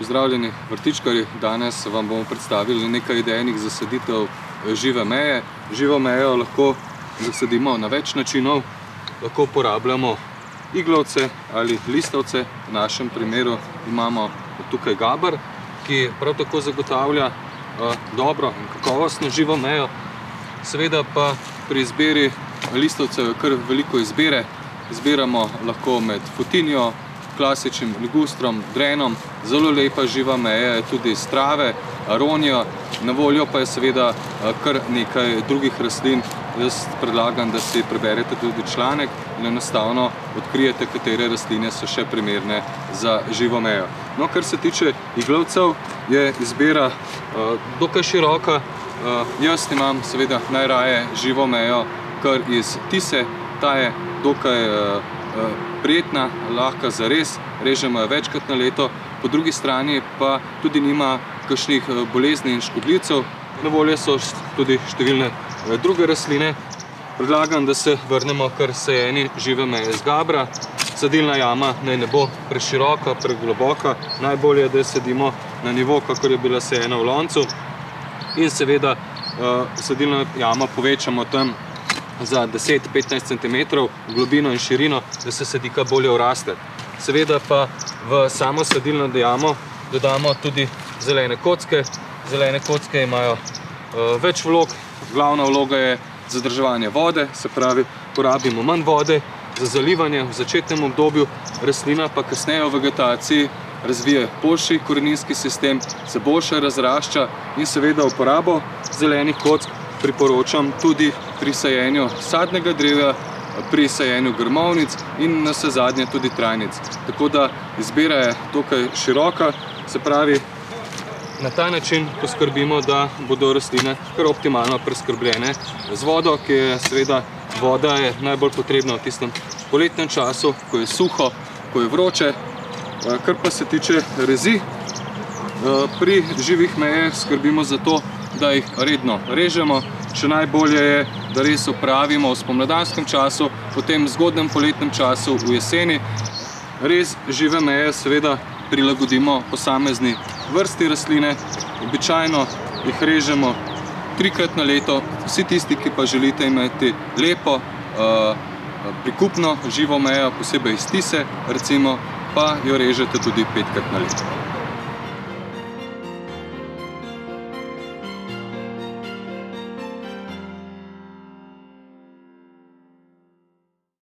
Pozdravljeni vrtičkarji, danes vam bomo predstavili nekaj idejnih zasaditev žive meje. Živo mejo lahko zasadimo na več načinov. Lahko uporabljamo iglavce ali listavce. V našem primeru imamo tukaj gaber, ki prav tako zagotavlja dobro in kakovostno živo mejo. Seveda pa pri izbiri listavcev je kar veliko izbire. Izbiramo lahko med fotinjo, klasičnim ligustrom, drenom. Zelo lepa živa meja je tudi s trave, aronijo. Na voljo pa je seveda kar nekaj drugih rastlin. Jaz predlagam, da si preberete tudi članek in enostavno odkrijete, katere rastline so še primerne za živo mejo. No, kar se tiče iglavcev, je izbira dokaj široka. Jaz imam seveda najraje živo mejo kar iz tise. Ta je dokaj prijetna, lahka za rez, režemo jo večkrat na leto, po drugi strani pa tudi nima kakšnih bolezni in škodljivcev. Na voljo so tudi številne druge rastline. Predlagam, da se vrnemo kar sajeni žive meje z gabra. Sadilna jama naj ne bo preširoka, pregloboka. Najbolje je, da jo sadimo na nivo, kakor je bila sajena v loncu. In seveda sadilno jamo povečamo tam za 10-15 cm globino in širino, da se sadika bolje vraste. Seveda pa v samo sadilno jamo dodamo tudi zelene kocke. Zelene kocke imajo več vlog. Glavna vloga je zadrževanje vode, se pravi, porabimo manj vode za zalivanje v začetnem obdobju. Rastlina pa kasneje v vegetaciji razvije boljši koreninski sistem, se boljše razrašča in seveda uporabo zelenih kock priporočam tudi pri sajenju sadnega drevja, pri sajenju grmovnic in navsezadnje tudi trajnic. Tako da izbira je dokaj široka, se pravi, na ta način poskrbimo, da bodo rastline kar optimalno preskrbljene z vodo, ki je seveda voda je najbolj potrebna v tistem poletnem času, ko je suho, ko je vroče. Kar pa se tiče rezi, pri živih mejah skrbimo za to, da jih redno režemo. Še najbolje je, da res opravimo v spomladanskem času, potem v zgodnjem poletnem času, v jeseni. Rez žive meje seveda prilagodimo posamezni vrsti rastline. Običajno jih režemo 3-krat na leto. Vsi tisti, ki pa želite imeti lepo, prikupno živo mejo, posebej iz tise, recimo, pa jo režete tudi 5-krat na leto.